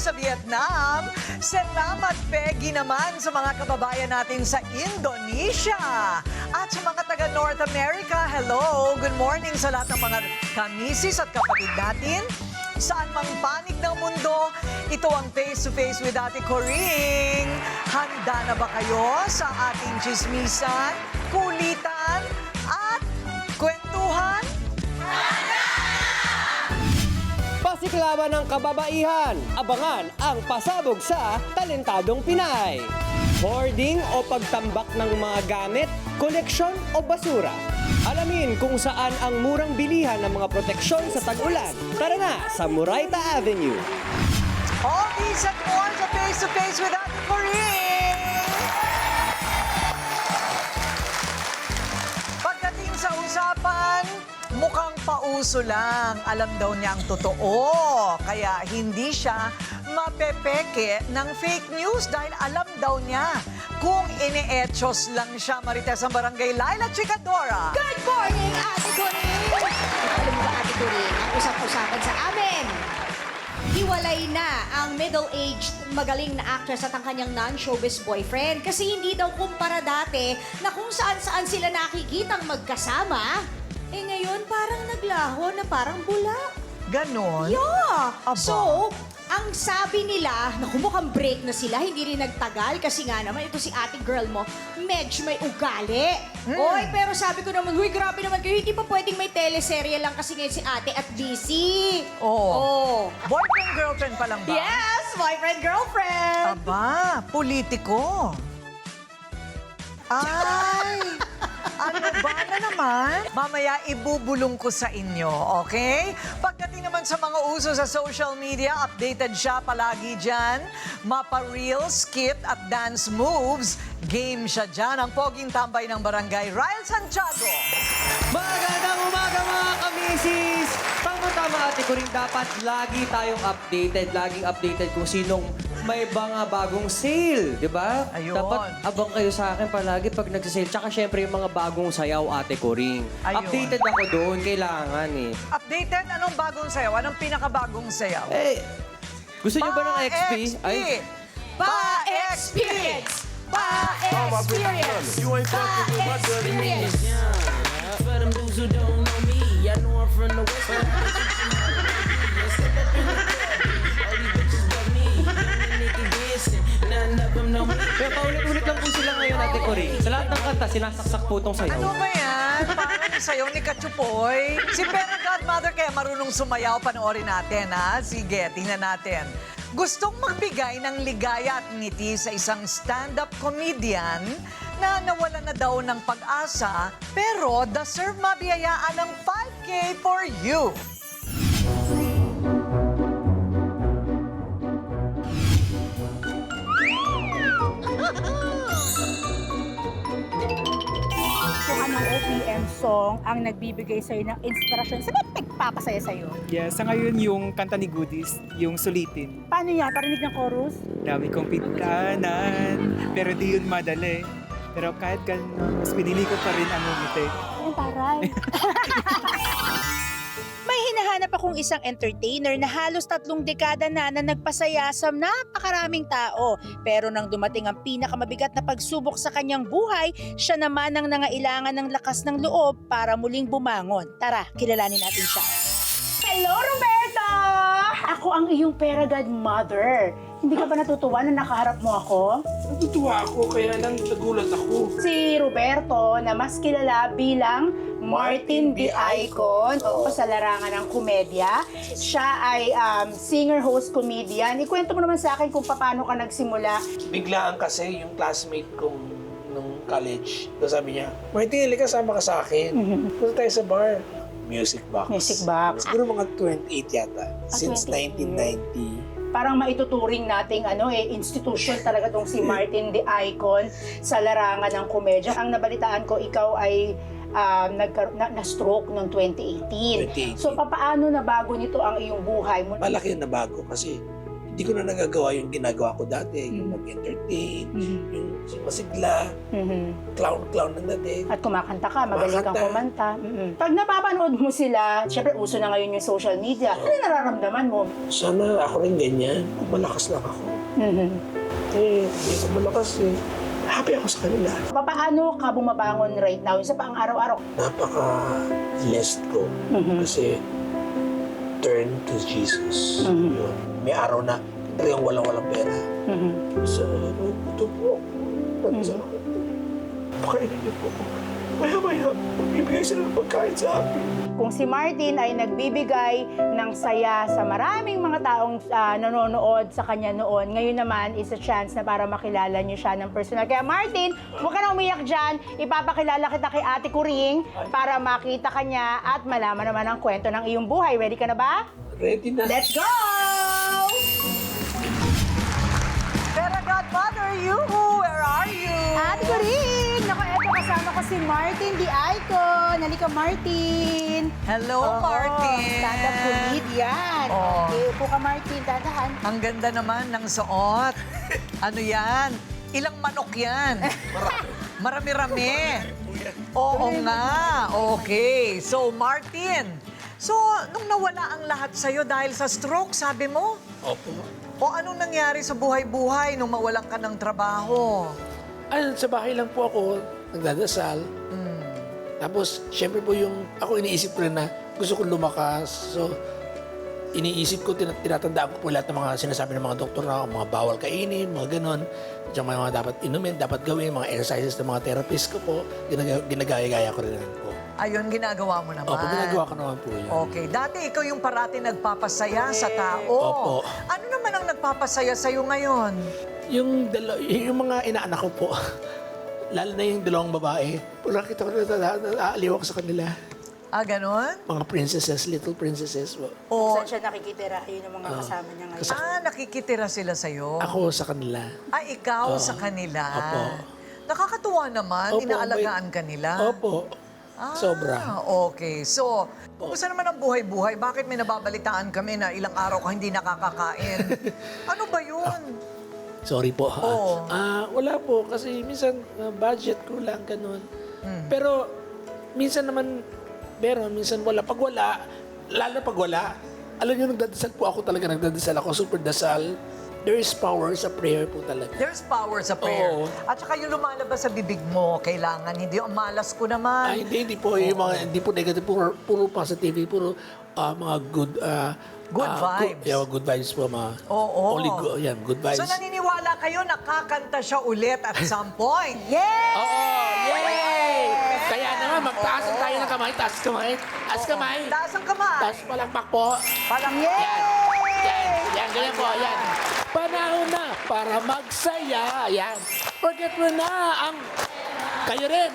sa Vietnam. Salamat, Peggy, naman sa mga kababayan natin sa Indonesia. At sa mga taga North America, hello. Good morning sa lahat ng mga kamisis at kapatid natin. Saan mang panig ng mundo, ito ang Face to Face with Ate Coring. Handa na ba kayo sa ating chismisan, kulitan, at kwentuhan? Pasiklaban ng kababaihan, abangan ang pasabog sa Talentadong Pinay. Hoarding o pagtambak ng mga gamit, koleksyon o basura. Alamin kung saan ang murang bilihan ng mga proteksyon sa tag-ulan. Tara na sa Murayta Avenue. All these and more sa Face to Face with Ate Coring! Pagdating sa usapan, mukhang pauso lang. Alam daw niya ang totoo. Kaya hindi siya mapepeke ng fake news dahil alam daw niya kung ine-etchos lang siya. Marites ang Barangay Laila Chicadora. Good morning, Ate Coring! Alam mo ba, Ate Coring, ang usap-usapan sa amin? Hiwalay na ang middle-aged magaling na actress at ang kanyang non-showbiz boyfriend kasi hindi daw kumpara dati na kung saan-saan sila nakikitang magkasama. Eh ngayon, parang naglaho na parang bula. Ganon? Yeah! Aba. So, ang sabi nila, naku, mukhang break na sila, hindi rin nagtagal kasi nga naman, ito si ate girl mo, medyo may ugali. Oy, pero sabi ko naman, huy, grabe naman kayo, hindi pa pwedeng may teleserye lang kasi ngayon si ate at busy. Oo. Boyfriend, girlfriend pa lang ba? Yes, boyfriend, girlfriend. Aba, politiko. Ay, ano ba na naman? Mamaya ibubulong ko sa inyo, okay? Pagdating naman sa mga uso sa social media, updated siya palagi dyan. Mapa-reel, skit at dance moves. Game siya dyan. Ang poging tambay ng barangay, Ryle Santiago. Magandang umaga mga kamisis! Tama-tama Ate Coring, dapat lagi tayong updated, laging updated kung sinong may mga bagong sale, di ba? Ayun. Dapat abang kayo sa akin palagi pag nagsasale. Tsaka syempre yung mga bagong sayaw, Ate Coring. Ayun. Updated ako doon, kailangan eh. Updated, anong bagong sayaw? Anong pinakabagong sayaw? Eh, gusto niyo ba ng XP? Pa-experience! Pa-experience! You ain't fucking with my dirty Pa-experience! For them dudes who don't know me, I know I'm from the west. All these bitches love me, nigga dancing, none of them know me. Kaya paulit-ulit lang po sila ngayon, Ate Coring. Sa lahat ng kanta, sinasaksak po itong sayaw. Ano ba yan? Parang sayaw ni Kachupoy. Si Pero Godmother kaya marunong sumayaw. Panoorin natin, ha? Sige, tingnan natin. Gustong magbigay ng ligaya at ngiti sa isang stand-up comedian na nawalan na daw ng pag-asa pero deserve mabiyayaan ng 5K for you. Kung anong OPM song ang nagbibigay sa'yo ng inspirasyon, sabi nagpapasaya sa'yo. Yeah, sa ngayon yung kanta ni Goodies, yung Sulitin. Paano yan? Parinig ng chorus? Dami kong pinagdaanan, pero di yun madali. Pero kahit gano'n, mas pinili ko pa rin ang umiti. Ayun, taray. May hinahanap akong isang entertainer na halos 3 dekada na nagpasaya sa napakaraming tao. Pero nang dumating ang pinakamabigat na pagsubok sa kanyang buhay, siya naman ang nangailangan ng lakas ng loob para muling bumangon. Tara, kilalanin natin siya. Hello, Roberto! Ako ang iyong Pera Godmother. Hindi ka ba natutuwa na nakaharap mo ako? Natutuwa ako, kaya lang nagulat ako. Si Roberto na mas kilala bilang Martin the Icon o sa larangan ng komedya. Siya ay singer-host comedian. Ikwento mo naman sa akin kung paano ka nagsimula. Biglaan kasi yung classmate kong nung college. So sabi niya, Martin, halika sama ka sa akin. Punta tayo sa bar. Music Box. Music Box. Siguro mga 28 yata. Since 1990. Parang maituturing nating institution talaga tong si Martin the Icon sa larangan ng komedya. Ang nabalitaan ko, ikaw ay na-stroke noong 2018. 2018. So paano nabago nito ang iyong buhay mo? Malaki na bago kasi Hindi ko na nagagawa yung ginagawa ko dati, yung mag-entertain, yung masigla, clown na dating. At kumakanta ka, magaling kang Kumakanta. kumanta. Pag napapanood mo sila, syempre uso na ngayon yung social media, ano nararamdaman mo? Sana ako rin ganyan, malakas lang ako. Eh, hindi ako malakas eh. Happy ako sa kanila. Paano ka bumabangon right now sa pang-araw-araw? Napaka-blessed ko kasi turn to Jesus. Yun. May araw na talagang walang pera. So, ito po. Pakainin niyo po. Maya-maya, magbibigay sila ng pagkain sa akin. Kung si Martin ay nagbibigay ng saya sa maraming mga taong nanonood sa kanya noon, ngayon naman is a chance na para makilala niyo siya ng personal. Kaya Martin, huwag ka na umiyak dyan. Ipapakilala kita kay Ate Kuring para makita ka niya at malaman naman ang kwento ng iyong buhay. Ready ka na ba? Ready na. Let's go! Pero Godmother, where are you? Ate Kuring! Naku, eto kasama ko si Martin, the icon. Halika, Martin. Hello, Martin. Stand-up comedian. Oh. Okay, upo ka, Martin. Dadahan. Ang ganda naman ng suot. Ano yan? Ilang manok yan? Marami-rami. Oo nga. Okay. So, Martin, nung nawala ang lahat sa'yo dahil sa stroke, sabi mo? Opo. O anong nangyari sa buhay-buhay nung mawalan ka ng trabaho? Sa bahay lang po ako nagdadasal. Tapos, syempre po ako iniisip ko rin na gusto kong lumakas. So, iniisip ko, tinatandaan ko po lahat ng mga sinasabi ng mga doktor na mga bawal kainin, mga ganon. At yung mga dapat inumin, dapat gawin, mga exercises ng mga therapist ko po, ginagaya-gaya ko rin po. Ayun, ginagawa mo naman. Opo, ginagawa ko naman po yun. Okay. Dati ikaw yung parati nagpapasaya sa tao. Opo. Ano naman ang nagpapasaya sa'yo ngayon? Yung mga inaanak ko po, lalo na yung dalawang babae, pag nakita ko naaaliw ako sa kanila. Ah, ganon? Mga princesses, little princesses po. O, Saan siya nakikitira? Yun ang mga kasama niya ngayon. nakikitira sila sa'yo? Ako sa kanila. Ikaw sa kanila? Opo. Nakakatuwa naman, Opo, inaalagaan ka nila. Opo. Sobra. Okay. So, kumusta naman ang buhay-buhay? Bakit may nababalitaan kami na ilang araw ka hindi nakakakain? Ano ba yun? Sorry po. Oo. Wala po kasi minsan budget ko lang ganun. Pero minsan naman meron, minsan wala. Pag wala, lalo pag wala, alam niyo nagdadasal po ako talaga, nagdadasal ako, super dasal. There is power sa prayer po talaga. There's power sa prayer. Oo. At saka yung lumalabas sa bibig mo, kailangan, hindi yung malas ko naman. Hindi po yung mga, hindi po negative, puro positive, puro mga good Good vibes. Good vibes po, mga Oo. only good, good vibes. So naniniwala kayo nakakanta siya ulit at some point? Yeah! Oo, yay! Kaya naman, magtaas tayo ng kamay, taas kamay, taas kamay. Taas ang kamay. Taas palakpak po. Parang Yan, ganyan po, yan. Panahon na para magsaya, yan. Forget mo na ang... Kayo rin,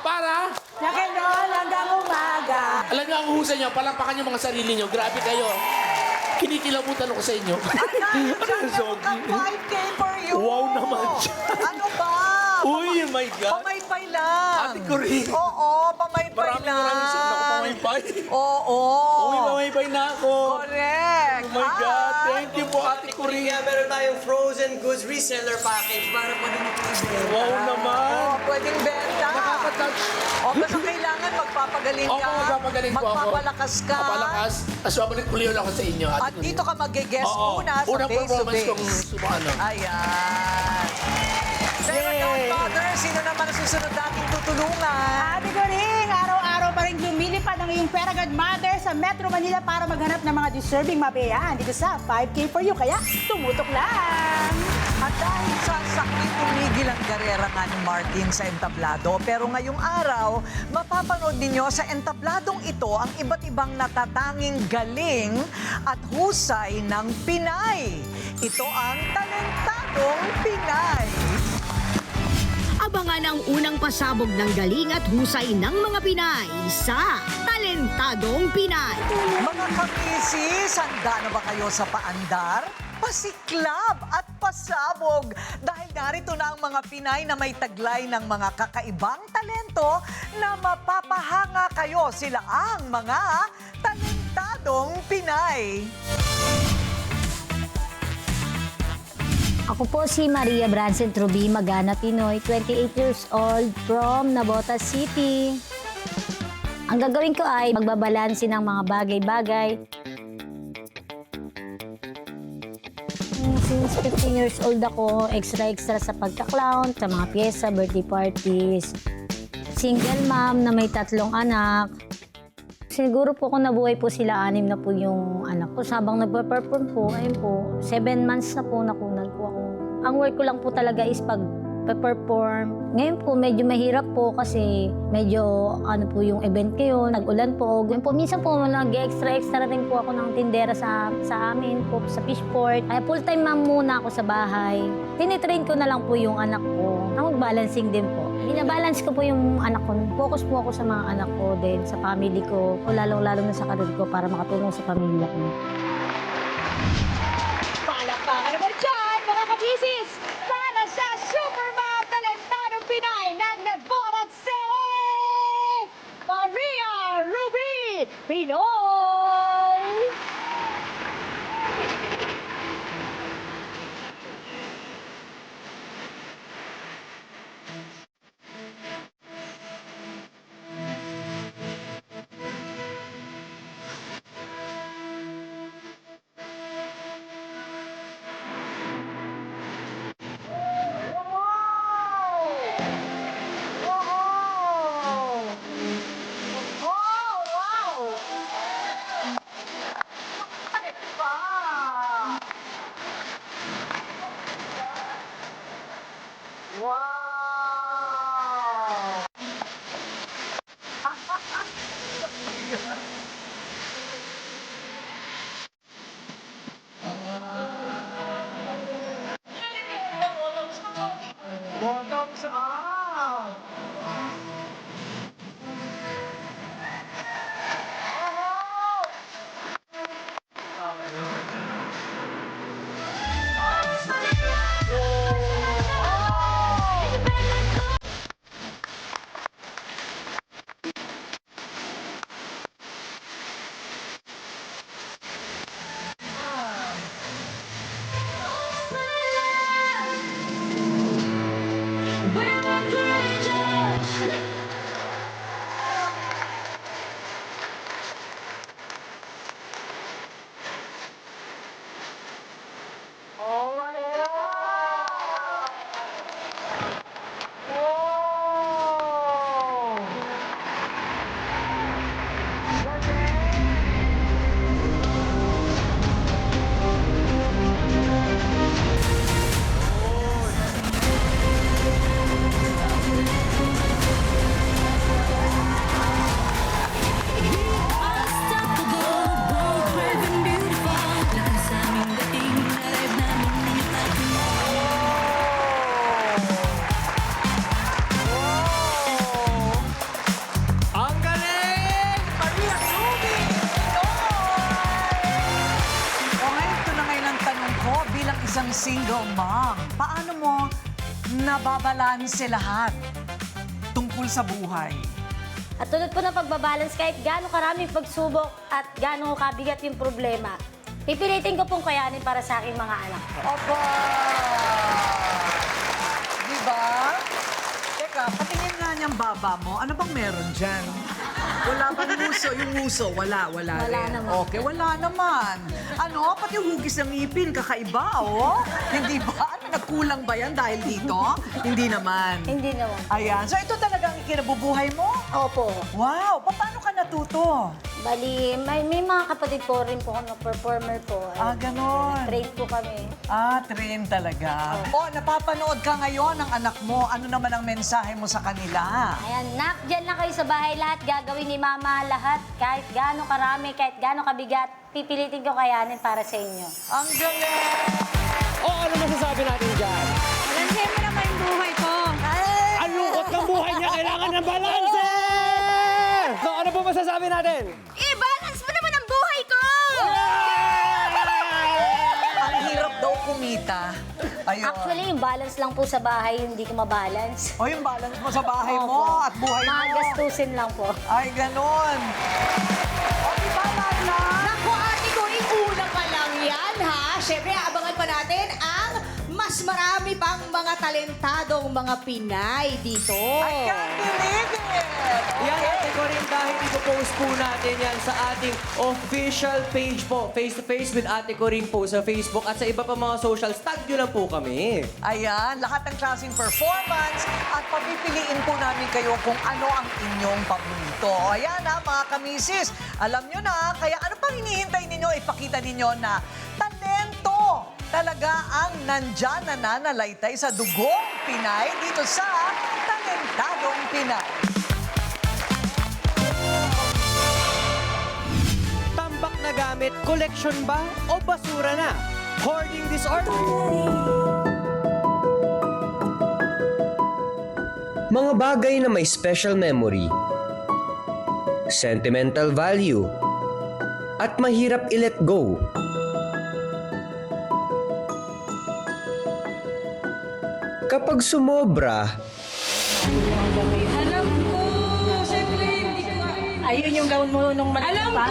Para... Roll hanggang umaga. Alam niyo, ang husay niyo, palakpakan niyo mga sarili niyo. Grabe kayo. Kinikilabutan ako sa inyo. Ang 5K for you. Wow naman siya. Ano ba? Uy, oh my God. Pamaypay lang. Ate Corinne. Oo, pamaypay lang. Maraming sa ako pamaypay. Oo. Uy, pamaypay na ako. Correct. Oh my God. Thank you po, Ate Corinne. Meron tayong frozen goods reseller package para po din Wow naman. Pwedeng benta. Nakaka-touch. O, basta kailangan magpapagaling ka. Oo, magpapagaling po ako. Magpapalakas ka. Magpapalakas. Tapos babalik uli ako sa inyo, Ate At Corinne. dito ka mag-guest Oo. una sa Unang performance kong face-to-face. sumano. Ayan. Pero Godmother, sino naman ang susunod nating tutulungan? Ate Coring, araw-araw pa rin lumilipad ang iyong Pera Godmother sa Metro Manila para maghanap ng mga deserving mabiyaan dito sa 5K for you. Kaya tumutok lang! At dahil sa sakit, tumigil ang karera nga ni Martin sa entablado. Pero ngayong araw, mapapanood ninyo sa entabladong ito ang iba't ibang natatanging galing at husay ng Pinay. Ito ang Talentadong Pinay. Abangan ang unang pasabog ng galing at husay ng mga Pinay sa Talentadong Pinay. Mga kamisis, handa na ba kayo sa paandar? Pasiklab at pasabog dahil narito na ang mga Pinay na may taglay ng mga kakaibang talento na mapapahanga kayo. Sila ang mga talentado Talentadong Pinay. Ako po si Maria Branson Trubi, Magana Pinoy, 28 years old, from Navotas City. Ang gagawin ko ay magbabalanse ng mga bagay-bagay. Since 15 years old ako, extra sa pagka-clown, sa mga pyesa, birthday parties. Single mom na may 3 anak. Siguro po kung nabuhay po sila, 6 na po yung anak ko. Habang nagpa-perform po, ayun po, 7 months na po nakunan po ako. Ang work ko lang po talaga is pag-perform. Ngayon po, medyo mahirap po kasi medyo ano po yung event kayo, nag-ulan po. Ngayon po, minsan po nag-extra rin po ako ng tindera sa amin po, sa Fishport. Kaya full-time ma'am muna ako sa bahay. Tinitrain ko na lang po yung anak ko. Mag-balancing din po. Binabalance ko po yung anak ko. Focus po ako sa mga anak ko din, sa family ko. O lalong-lalo na sa karir ko para makatulong sa pamilya ko. Palakpakan naman dyan, mga kabisis! Para sa Supermom Talentadong Pinay ng Navotas City! Maria Ruby Pinoy! Isang single mom, paano mo nababalanse lahat tungkol sa buhay? At tulad po ng pagbabalance, kahit gaano karaming pagsubok at gaano kabigat yung problema, pipilitin ko pong kayanin para sa aking mga anak ko. Opo! Diba? Teka, patingin nga niyang baba mo. Ano bang meron dyan? Wala bang nguso? Yung nguso, wala Wala rin. naman. Okay, wala naman. Ano, pati hugis ng ngipin, kakaiba, oh. Hindi ba? Ano, nagkulang ba yan dahil dito? Hindi naman. Hindi naman. Ayan. So, ito talagang ikinabubuhay mo? Opo. Wow! Paano ka natuto? Bali, may mga kapatid po rin po ako, performer po. Ah, ganon. Train po kami. Ah, train talaga. Oh, napapanood ka ngayon ng anak mo. Ano naman ang mensahe mo sa kanila? Ayan, nak, dyan lang kayo sa bahay. Lahat gagawin ni Mama, lahat. Kahit gaano karami, kahit gaano kabigat, pipilitin ko kayanin para sa inyo. Ang galing! O ano masasabi natin dyan? Balansin mo naman yung buhay ko. Ang lungkot ng buhay niya, kailangan ng balanse! So ano po masasabi natin? I-balance mo naman ang buhay ko! Ang hirap daw kumita. Ayun. Actually, yung balance lang po sa bahay, hindi ko mabalance. O yung balance mo sa bahay mo at buhay mo. Mga gastusin lang po. Ay, ganon. O, di ba, Lala? talentadong mga Pinay dito. I can't believe it! Yan, Ate Corinne, dahil ipopost po natin yan sa ating official page po, face-to-face with Ate Corinne po sa Facebook at sa iba pa mga socials. Tag nyo lang po kami. Ayan, lahat ng klaseng performance at papipiliin po namin kayo kung ano ang inyong paborito. Ayan ha, mga kamisis, alam nyo na, kaya ano pang hinihintay ninyo, ipakita ninyo na talento talaga ang nandyan na nananalaytay sa dugong Pinay dito sa Talentadong Pinay. Tambak na gamit, collection ba o basura na? Hoarding disorder. Mga bagay na may special memory, sentimental value, at mahirap i-let go. Kapag sumobra, Ayun yung gawin mo nung maliit pa.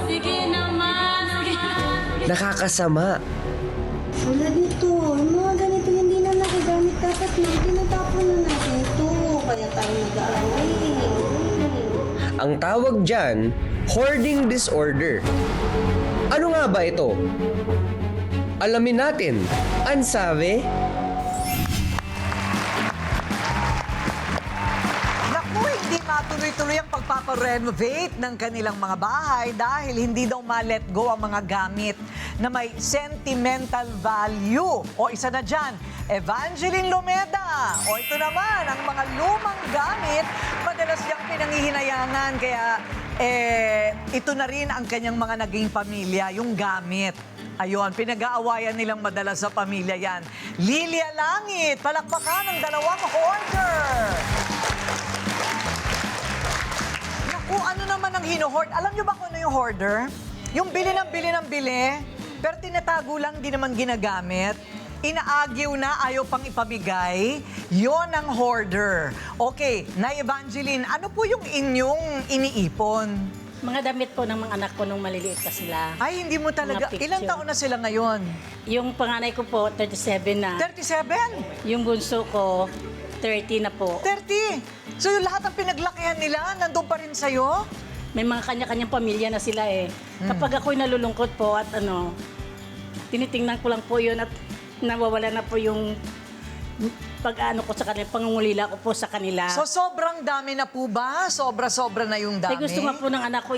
Sige naman. nakakasama. Wala dito. Yung mga ganito hindi na nakagamit dapat na tinatapon na natin ito. Kaya tayo nag-aaway. Ang tawag dyan, hoarding disorder. Ano nga ba ito? Alamin natin. Ansabi? Naku, hindi matuloy-tuloy ang pagpaparenovate ng kanilang mga bahay dahil hindi daw ma-let go ang mga gamit na may sentimental value. O isa na dyan, Evangeline Lumeda. O ito naman, ang mga lumang gamit, madalas niyang pinangihinayangan. Kaya ito na rin ang kanyang mga naging pamilya, yung gamit. Ayun, pinag-aawayan nilang madalas sa pamilya yan. Lilia Langit, palakpakan ng dalawang hoarder. Naku, ano naman ang hino-hoard? Alam niyo ba kung ano yung hoarder? Yung bili ng bili, pero tinatago lang, di naman ginagamit. Inaagiw na, ayaw pang ipamigay. Yon ang hoarder. Okay, Nay Evangeline, ano po yung inyong iniipon? Mga damit po ng mga anak ko nung maliliit pa sila. Ay, hindi mo talaga. Mga picture. Ilang taon na sila ngayon? Yung panganay ko po, 37 na. 37? Yung bunso ko, 30 na po. 30? So yung lahat ng pinaglakihan nila, nandun pa rin sa'yo? May mga kanya-kanyang pamilya na sila eh. Kapag ako'y nalulungkot po at tinitingnan ko lang po yun at nawawala na po yung pag-ano ko sa kanila, pangungulila ko po sa kanila. So sobrang dami na po ba? Sobra-sobra na yung dami? Eh, gusto nga po ng anak ko,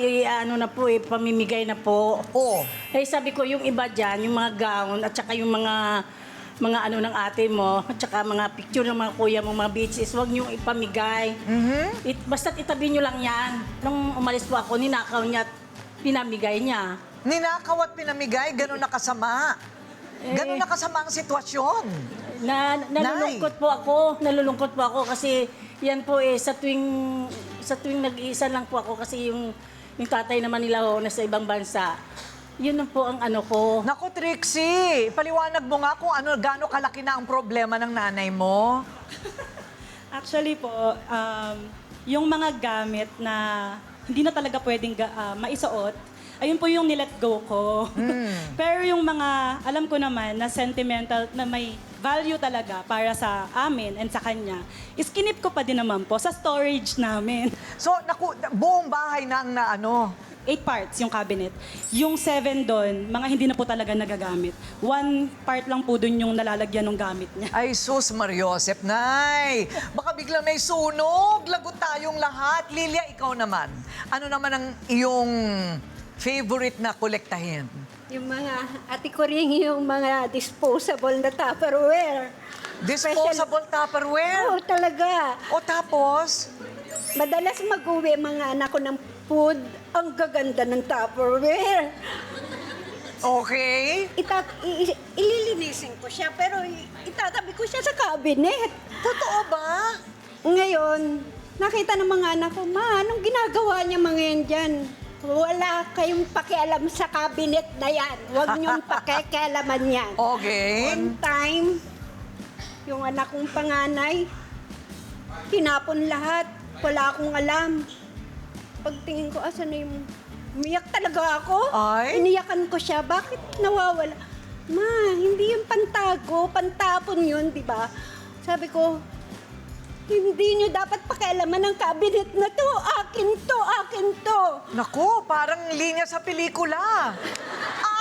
pamimigay na po. Oo. Eh, sabi ko, yung iba dyan, yung mga gown, at saka yung mga ano ng ate mo, at saka mga picture ng mga kuya mo, mga beaches, huwag niyong ipamigay. Basta't itabi niyo lang yan. Nung umalis po ako, ninakaw niya at pinamigay niya. Ninakaw at pinamigay, ganun nakasama. Ganun nakasama ang sitwasyon. Nalulungkot po ako kasi yan po sa tuwing nag-iisa lang po ako kasi yung tatay naman nila nasa ibang bansa. Yun na po ang ano ko. Naku, Trixie, paliwanag mo nga kung gaano kalaki na ang problema ng nanay mo. Actually po, yung mga gamit na hindi na talaga pwedeng maisuot, ayun po yung nilet go ko. Pero yung mga, alam ko naman na sentimental, na may value talaga para sa amin and sa kanya, is kinip ko pa din naman po sa storage namin. So, naku, buong bahay na ang 8 parts yung cabinet. Yung 7 doon, mga hindi na po talaga nagagamit. 1 part lang po doon yung nalalagyan ng gamit niya. Ay, sus, Mariosep, Nay. Baka biglang may sunog, lagot tayong lahat. Lilia, ikaw naman. Ano naman ang iyong favorite na kolektahin? Yung mga, ate ko rin yung mga disposable na Tupperware. Disposable Tupperware? Oo, talaga. O tapos? Madalas mag-uwi mga anak ko ng food. Ang gaganda ng Tupperware. Okay. Ililinisin ko siya, pero itatabi ko siya sa cabinet. Totoo ba? Ngayon, nakita ng mga anak ko, Ma, anong ginagawa niya mga yan dyan? Wala kayong pakialam sa cabinet na yan. Huwag niyong pakikialaman yan. Okay. One time, yung anak kong panganay, tinapon lahat. Wala akong alam. Pagtingin ko, asan na yung... Umiyak talaga ako. Ay? Iniyakan ko siya. Bakit nawawala? Ma, hindi yung pantago, pantapon yun, di ba? Sabi ko, hindi nyo dapat pakialaman ng cabinet na to. Akin to, akin to. Naku, parang linya sa pelikula.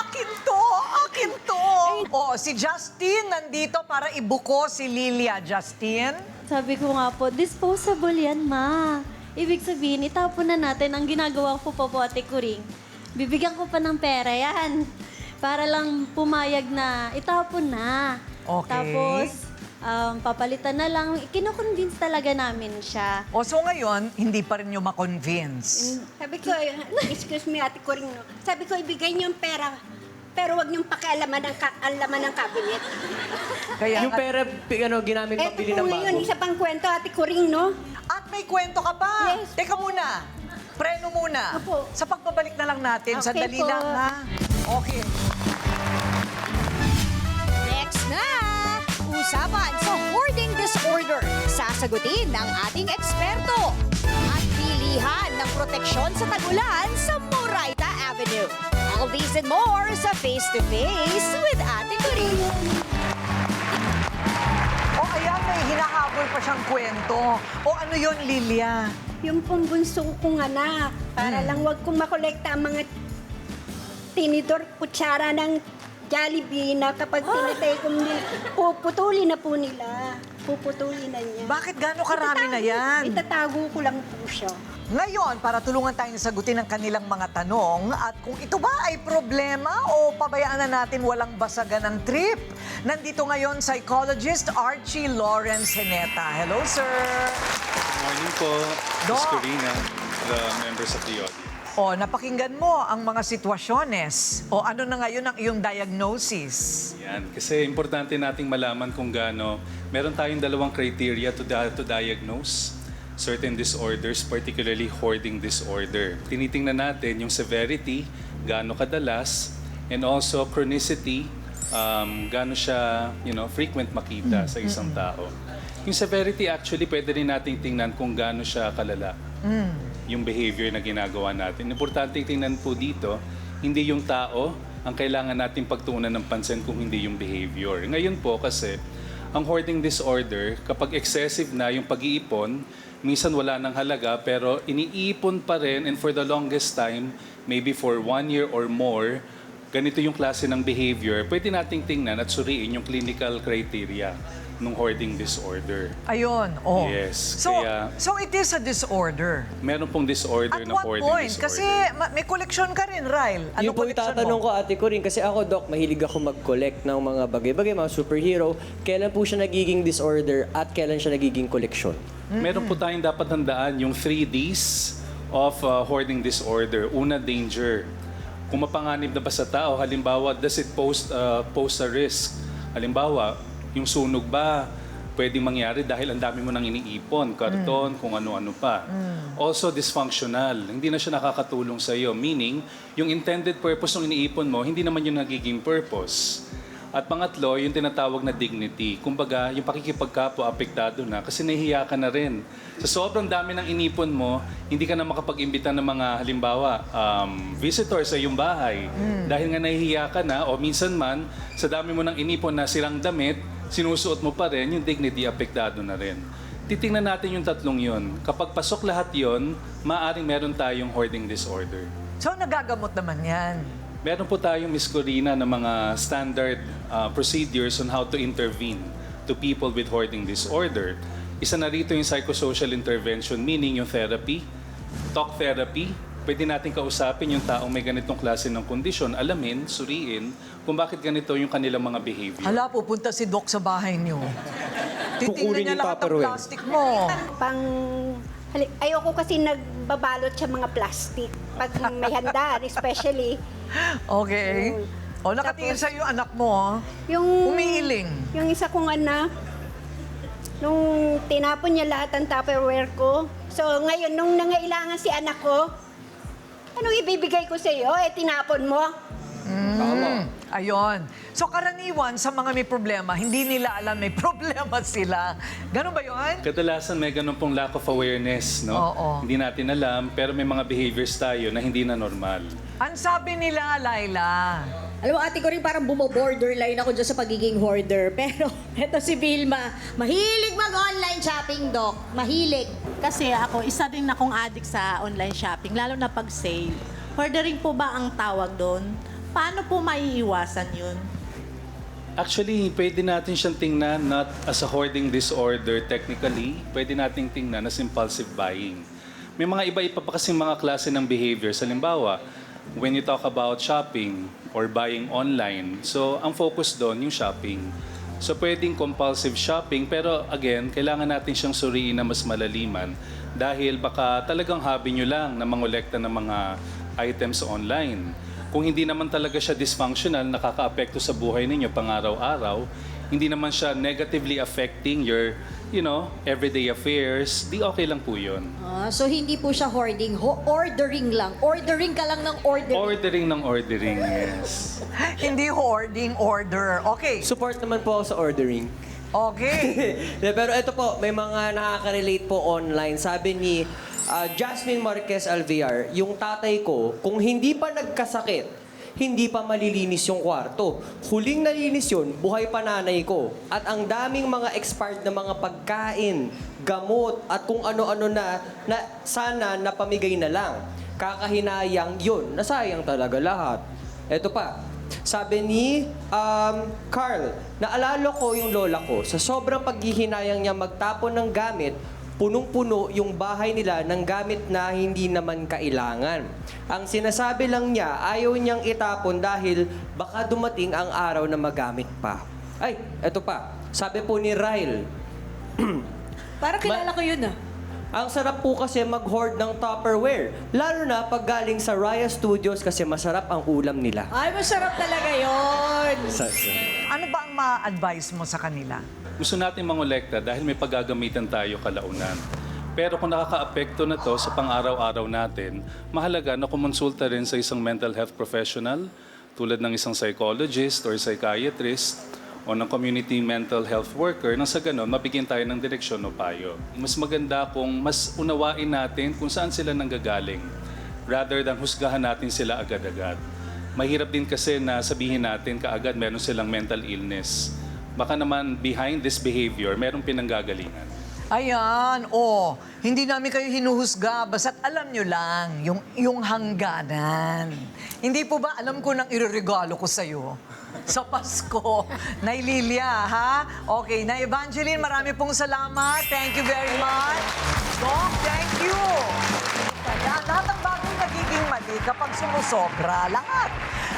Akin to, akin to. Oh, si Justin nandito para ibuko si Lilia. Justin? Sabi ko nga po, disposable yan, ma. Ibig sabihin, itapon na natin ang ginagawa ko po Ate Kuring. Bibigyan ko pa ng pera yan. Para lang pumayag na itapon na. Okay. Tapos, papalitan na lang. Kino-convince talaga namin siya. O, so ngayon, hindi pa rin nyo ma-convince. Sabi ko, excuse me, Ate Coring, no? Sabi ko, ibigay niyo yung pera. Pero wag niyong pakialaman ang laman ng cabinet. Kaya, Yung pera, ginamit Eto pambili po ng ngayon, bago. isa pang kwento, Ate Coring, no? at may kwento ka pa. Yes. Teka muna. Preno muna. Opo. Sa pagbabalik na lang natin, Okay sandali po. lang ha. Okay. Next na! Usapan sa hoarding disorder. Sasagutin ng ating eksperto. At pilihan ng proteksyon sa tagulan sa Moraita Avenue. All these and more sa Face to Face with Ate Coring. O ayan, may hinahabol pa siyang kwento. O ano yun, Lilia? Yung pong bunso kong anak, para lang wag kong makolekta ang mga tinidor, kutsara ng Jollibee na kapag tinatay ko, puputulin na po nila. Puputulin na niya. Bakit gano'ng karami na yan? Itatago ko lang po siya. Ngayon, para tulungan tayong sagutin ang kanilang mga tanong at kung ito ba ay problema o pabayaan na natin walang basagan ng trip. Nandito ngayon, psychologist Archie Lawrence Heneta. Hello, sir! Good morning po, Doc. Ms. Corina, the members of the audience. O, napakinggan mo ang mga sitwasyones. O, ano na ngayon ang iyong diagnosis? Yan, kasi importante nating malaman kung gaano. Meron tayong dalawang criteria to diagnose certain disorders, particularly hoarding disorder. Tinitingnan natin yung severity, gaano kadalas, and also chronicity, gaano siya, frequent makita sa isang tao. Yung severity actually, pwede rin nating tingnan kung gaano siya kalala. Yung behavior na ginagawa natin. Importante tingnan po dito, hindi yung tao ang kailangan natin pagtuunan ng pansin kung hindi yung behavior. Ngayon po kasi, ang hoarding disorder, kapag excessive na yung pag-iipon, minsan wala nang halaga pero iniipon pa rin and for the longest time, maybe for 1 year or more, ganito yung klase ng behavior, pwede nating tingnan at suriin yung clinical criteria ng hoarding disorder. Ayun, oh. Yes, So, kaya- so it is a disorder. Meron pong disorder At na what hoarding point? disorder. Kasi may collection ka rin, Ryle. Ano Yun po collection itatanong mo? ko, Ate Coring, kasi ako, Doc, mahilig ako mag-collect ng mga bagay-bagay, mga superhero. Kailan po siya nagiging disorder at kailan siya nagiging collection? Meron po tayong dapat tandaan yung 3 Ds of hoarding disorder. Una, danger. Kung mapanganib na ba sa tao, halimbawa, does it pose a risk? Halimbawa, yung sunog ba, pwedeng mangyari dahil ang dami mo nang iniipon, karton, kung ano-ano pa. Also, dysfunctional. Hindi na siya nakakatulong sa iyo. Meaning, yung intended purpose ng iniipon mo, hindi naman yung nagiging purpose. At pangatlo, yung tinatawag na dignity. Kumbaga, yung pakikipagkapwa, apektado na kasi nahihiya ka na rin. Sa sobrang dami ng inipon mo, hindi ka na makapag-imbita ng mga, halimbawa, visitors sa iyong bahay. Dahil nga nahihiya ka na, o minsan man, sa dami mo ng inipon na silang damit, sinusuot mo pa rin, yung dignity, apektado na rin. Titingnan natin yung tatlong yun. Kapag pasok lahat yun, maaaring meron tayong hoarding disorder. So, nagagamot naman yan. Meron po tayong, Ms. Corina, na mga standard procedures on how to intervene to people with hoarding disorder. Isa na rito yung psychosocial intervention, meaning yung therapy, talk therapy. Pwede natin kausapin yung taong may ganitong klase ng kondisyon, alamin, suriin, kung bakit ganito yung kanilang mga behavior. Hala, pupunta si Doc sa bahay niyo. Titingnan Kukunin niya yung lahat ng Tupperware. plastic mo. Ayoko kasi nagbabalot sa mga plastic pag may handaan, especially. Okay. O, nakatingin sa yung anak mo, ha? Yung, Umiiling. Yung isa kong anak, nung tinapon niya lahat ng Tupperware ko, so ngayon, nung nangailangan si anak ko, anong ibibigay ko sa iyo? Tinapon mo? Ayun. So, karaniwan sa mga may problema, hindi nila alam may problema sila. Ganun ba yun? Kadalasan may ganun pong lack of awareness, no? Oo. Hindi natin alam, pero may mga behaviors tayo na hindi na normal. Ang sabi nila, Laila, Alam mo, ate ko rin parang bumo-borderline ako dyan sa pagiging hoarder. Pero eto si Vilma, mahilig mag-online shopping, Doc. Mahilig. Kasi ako, isa din akong addict sa online shopping, lalo na pag sale. Hoardering po ba ang tawag doon? Paano po maiiwasan yun? Actually, pwede natin siyang tingnan not as a hoarding disorder technically. Pwede natin tingnan as impulsive buying. May mga iba-iba pa kasing mga klase ng behaviors. Halimbawa, when you talk about shopping or buying online, so ang focus doon yung shopping. So pwedeng compulsive shopping, pero again, kailangan natin siyang suriin na mas malaliman dahil baka talagang hobby nyo lang na mangolekta ng mga items online. Kung hindi naman talaga siya dysfunctional, nakaka-apekto sa buhay ninyo pang-araw-araw, hindi naman siya negatively affecting your, everyday affairs, di okay lang po yun. So hindi po siya hoarding, ordering lang. Ordering ka lang ng ordering. Ordering ng ordering, yes. Hindi hoarding, order. Okay. Support naman po ako sa ordering. Okay. Pero ito po, may mga nakaka-relate po online. Sabi ni Jasmine Marquez Alvear, yung tatay ko, kung hindi pa nagkasakit, hindi pa malilinis yung kwarto. Huling nalinis yun, buhay pa nanay ko. At ang daming mga expired na mga pagkain, gamot, at kung ano-ano na sana napamigay na lang. Kakahinayang yun, nasayang talaga lahat. Ito pa, sabi ni Carl, naalala ko yung lola ko, sa sobrang paghihinayang niya magtapon ng gamit, punong-puno yung bahay nila ng gamit na hindi naman kailangan. Ang sinasabi lang niya, ayaw niyang itapon dahil baka dumating ang araw na magamit pa. Ay, eto pa. Sabi po ni Ryle, Parang kilala ko yun ah. ang sarap po kasi mag-hoard ng Tupperware. Lalo na pag galing sa Raya Studios kasi masarap ang ulam nila. Ay, masarap talaga yun. Ano ba ang ma-advise mo sa kanila? Gusto natin mangolekta dahil may paggagamitan tayo kalaunan. Pero kung nakaka-apekto na to sa pang-araw-araw natin, mahalaga na kumonsulta rin sa isang mental health professional tulad ng isang psychologist or psychiatrist o ng community mental health worker nang sa ganon mabigyan tayo ng direksyon o payo. Mas maganda kung mas unawain natin kung saan sila nanggagaling rather than husgahan natin sila agad-agad. Mahirap din kasi na sabihin natin kaagad meron silang mental illness. Baka naman behind this behavior, merong pinanggagalingan. Ayan, hindi namin kayo hinuhusga, basta't alam nyo lang, yung hangganan. Hindi po ba alam ko nang ireregalo ko sa'yo? Sa Pasko. Nay Lilia, ha? Okay, Nay Evangeline, marami pong salamat. Thank you very much. Doc, thank you. Kaya lahat ng bagay nagiging mali kapag sumusobra. Lahat.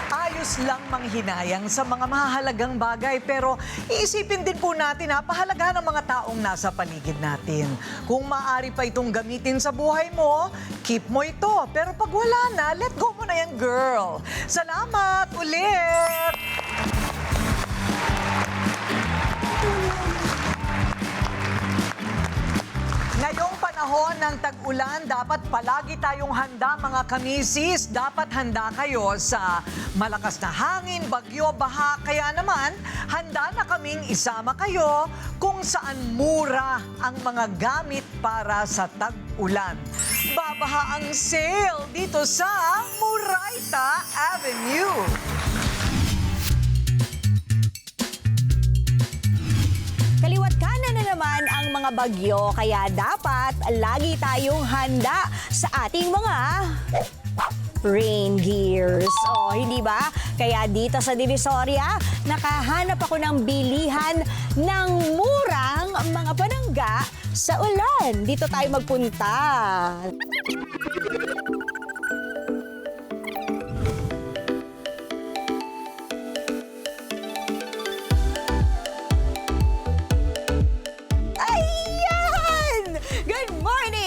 Ayos lang manghinayang sa mga mahalagang bagay, pero iisipin din po natin pahalagahan ng mga taong nasa paligid natin. Kung maaari pa itong gamitin sa buhay mo, keep mo ito. Pero pag wala na, let go mo na yan, girl. Salamat ulit! Ngayong panahon ng tag-ulan, dapat palagi tayong handa mga kamisis. Dapat handa kayo sa malakas na hangin, bagyo, baha. Kaya naman, handa na kaming isama kayo kung saan mura ang mga gamit para sa tag-ulan. Babaha ang sale dito sa Murayta Avenue. Kaliwat kanan na naman ang mga bagyo, kaya dapat lagi tayong handa sa ating mga rain gears. Hindi ba? Kaya dito sa Divisoria, nakahanap ako ng bilihan ng murang mga panangga sa ulan. Dito tayo magpunta.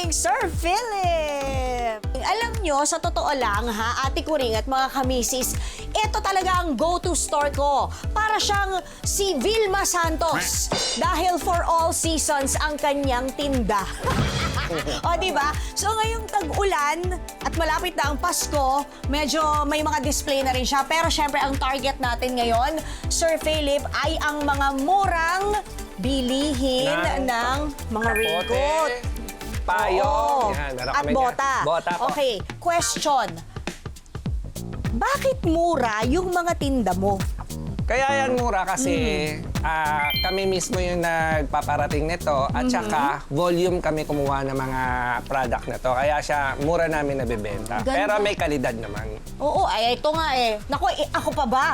Sir Philip! Alam nyo, sa totoo lang ha, Ate Kuring at mga kamisis, ito talaga ang go-to store ko. Para siyang si Vilma Santos. Dahil for all seasons ang kanyang tinda. Diba? So ngayong tag-ulan at malapit na ang Pasko, medyo may mga display na rin siya. Pero syempre ang target natin ngayon, Sir Philip, ay ang mga murang bilihin ng mga raincoat. Payong. Yan, at bota. Bota po. Okay, question. bakit mura yung mga tinda mo? Kaya yan mura kasi kami mismo yung nagpaparating nito at saka volume kami kumuha ng mga product na to. Kaya siya mura namin nabibenta. Ganda. Pero may kalidad naman. Oo, ay ito nga eh. Naku, ako pa ba?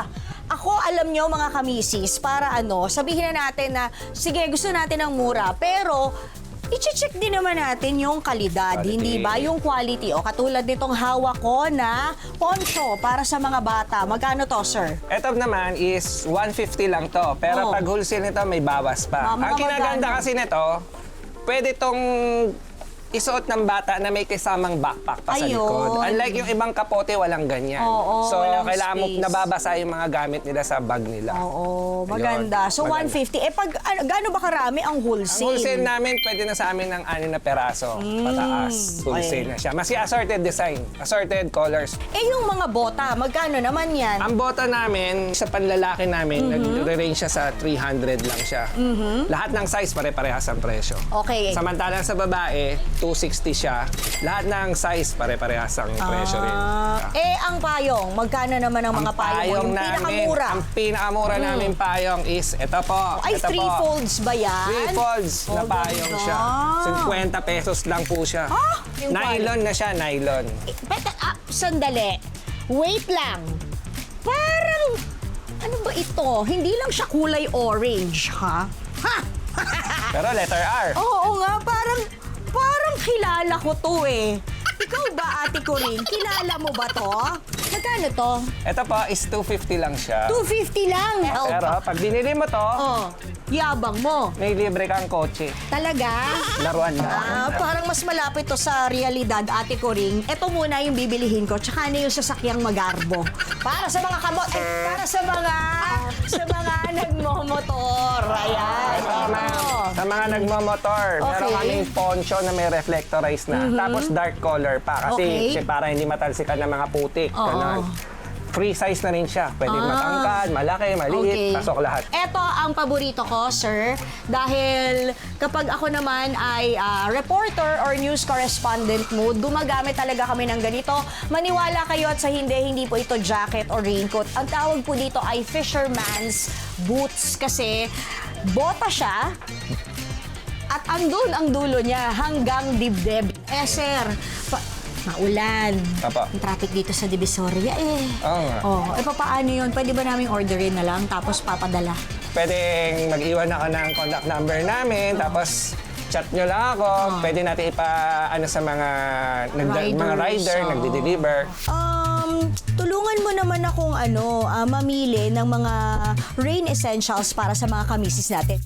Ako, alam nyo mga kamisis, para sabihin na natin na, sige, gusto natin ng mura, pero i-check din naman natin yung kalidad, Quality. hindi ba? Yung quality. O, katulad nitong hawak ko na poncho para sa mga bata. Magkano to, sir? Ito naman is 150 lang to. Pero Oh. pag wholesale nito, may bawas pa. Mga Ang kinaganda magkano? kasi nito, pwede tong isuot ng bata na may kasamang backpack pa sa Ayun. likod. Unlike yung ibang kapote, walang ganyan. Oo, so, walang kailangan mo space. nababasa yung mga gamit nila sa bag nila. Oo, maganda. Ayun, So, maganda. 150. Pag gaano ba karami ang Ang wholesale? wholesale namin, pwede na sa amin ng 6 na peraso. Pataas. Wholesale na siya. Mas assorted design. Assorted colors. Yung mga bota, magkano naman yan? Ang bota namin, sa panlalaki namin, nag-range siya sa 300 lang siya. Lahat ng size pare-parehas ang presyo. Okay. Samantalang sa babae, 260 siya. Lahat ng size pare-parehas ang presyo rin. Ang payong, magkano naman ang mga payong? Yung pinakamura. Ang pinakamura namin payong is, ito po. Ay, ito 3 po. folds ba yan? 3 folds na Oh, payong ganda. siya. 50 pesos lang po siya. Yung Nylon na siya, nylon. Sandali. Wait lang. Parang, ano ba ito? Hindi lang siya kulay orange, ha? Ha? Pero letter R. Oo nga, parang kilala ko to eh. Ikaw ba, Ate Corinne? Kilala mo ba to? Magkano to? Ito po is 250 lang siya. 250 lang. Pero pag binili mo to, yabang mo. may libre kang kotse. Talaga? Laruan na. Parang mas malapit to sa realidad, Ate Coring. Ito muna yung bibilihin ko, tsaka na yung sasakyang magarbo. Para sa mga para sa mga nagmomotor. Ayan. Sa mga nagmamotor, meron Okay. kaming poncho na may reflectorized na. Tapos dark color pa kasi Okay. para hindi matalsikan ng mga putik. Oo. Ganon. Free size na rin siya. Pwede matangkad, malaki, maliit, pasok lahat. Ito ang paborito ko, sir. Dahil kapag ako naman ay reporter or news correspondent mood, gumagamit talaga kami ng ganito. Maniwala kayo at sa hindi po ito jacket or raincoat. Ang tawag po dito ay fisherman's boots kasi bota siya at andun ang dulo niya hanggang dibdib. Sir, maulan. Apa. Ang traffic dito sa Divisoria Oo nga. Paano yun? Pwede ba naming orderin na lang tapos papadala? Pwedeng mag-iwan ako ng contact number namin, tapos chat nyo lang ako. Pwede natin ipa-ano sa mga mga rider, nagde-deliver. Tulungan mo naman akong mamili ng mga rain essentials para sa mga kamisis natin.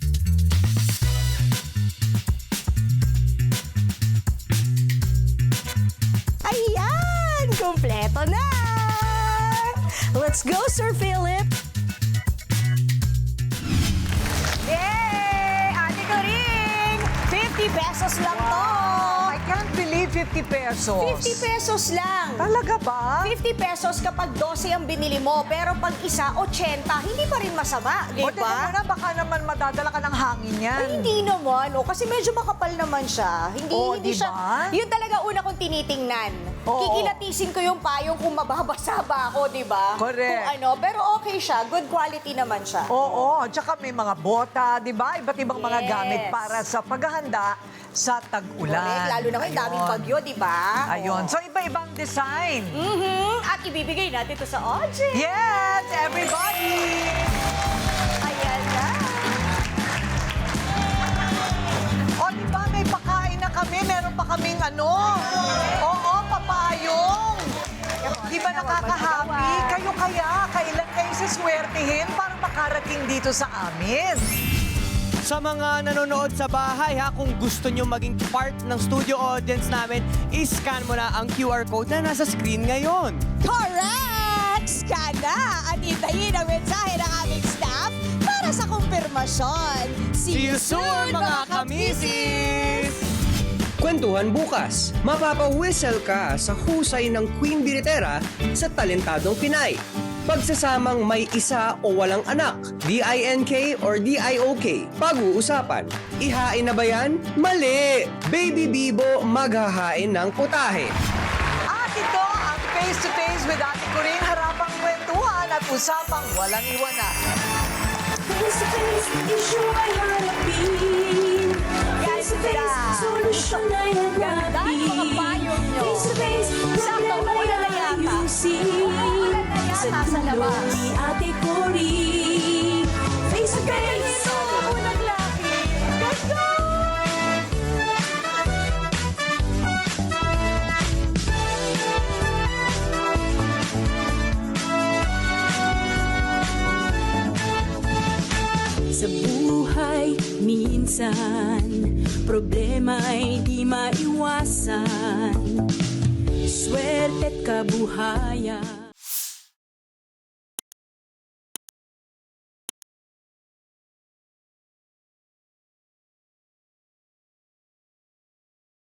Ayan! Kompleto na! Let's go, Sir Philip! Yay! Ate Corinne! 50 pesos lang to! I can't believe 50 pesos. 50 pesos lang. Talaga ba? 50 pesos kapag 12 ang binili mo, pero pag isa, 80, hindi pa rin masama, di O, teka ba? muna, baka naman madadala ka ng hangin yan. Ay, hindi naman, kasi medyo makapal naman siya. Hindi, Oo, hindi di siya, ba? yun talaga una kong tinitingnan. Oo. Kikilatisin ko yung payong kung mababasa ba ako, di ba? Correct. Kung pero okay siya, good quality naman siya. Oo, tsaka may mga bota, di ba? Iba't ibang mga Yes. gamit para sa paghahanda sa tag-ulan. Correct, lalo na ngayon, daming Ayun. bagyo, di ba? Ayun. Oo. So, iba-ibang design. At ibibigay natin ito sa audience. Yes, everybody! Ayan na. O, di ba, may pakain na kami. Meron pa kaming Oo, papayong. Di ba nakaka-happy? Kayo kaya, kailan kayo siswertihin para makarating dito sa amin? Sa mga nanonood sa bahay ha, kung gusto nyo maging part ng studio audience namin, i-scan mo na ang QR code na nasa screen ngayon. Correct! Scan na at hintayin ang mensahe ng aming staff para sa kumpirmasyon. See you soon, mga kamisis! Kwentuhan bukas, mapapa-whistle ka sa husay ng Queen Biritera sa Talentadong Pinay. Pagsasamang may isa o walang anak, D-I-N-K or D-I-O-K. Pag-uusapan, ihain na ba yan? Mali! Baby Bibo maghahain ng putahe. At ito ang Face to Face with Ate Corinne. Harap Usapang walang iwanan. Face-to-face, issue ay harapin. Face-to-face, solusyon ay hanapin. Face-to-face, problema ay ayusin. Sa tulong ni Ate Cory. Face-to-face, sa buhay minsan, problema ay di maiwasan. Swerte at kabuhayan.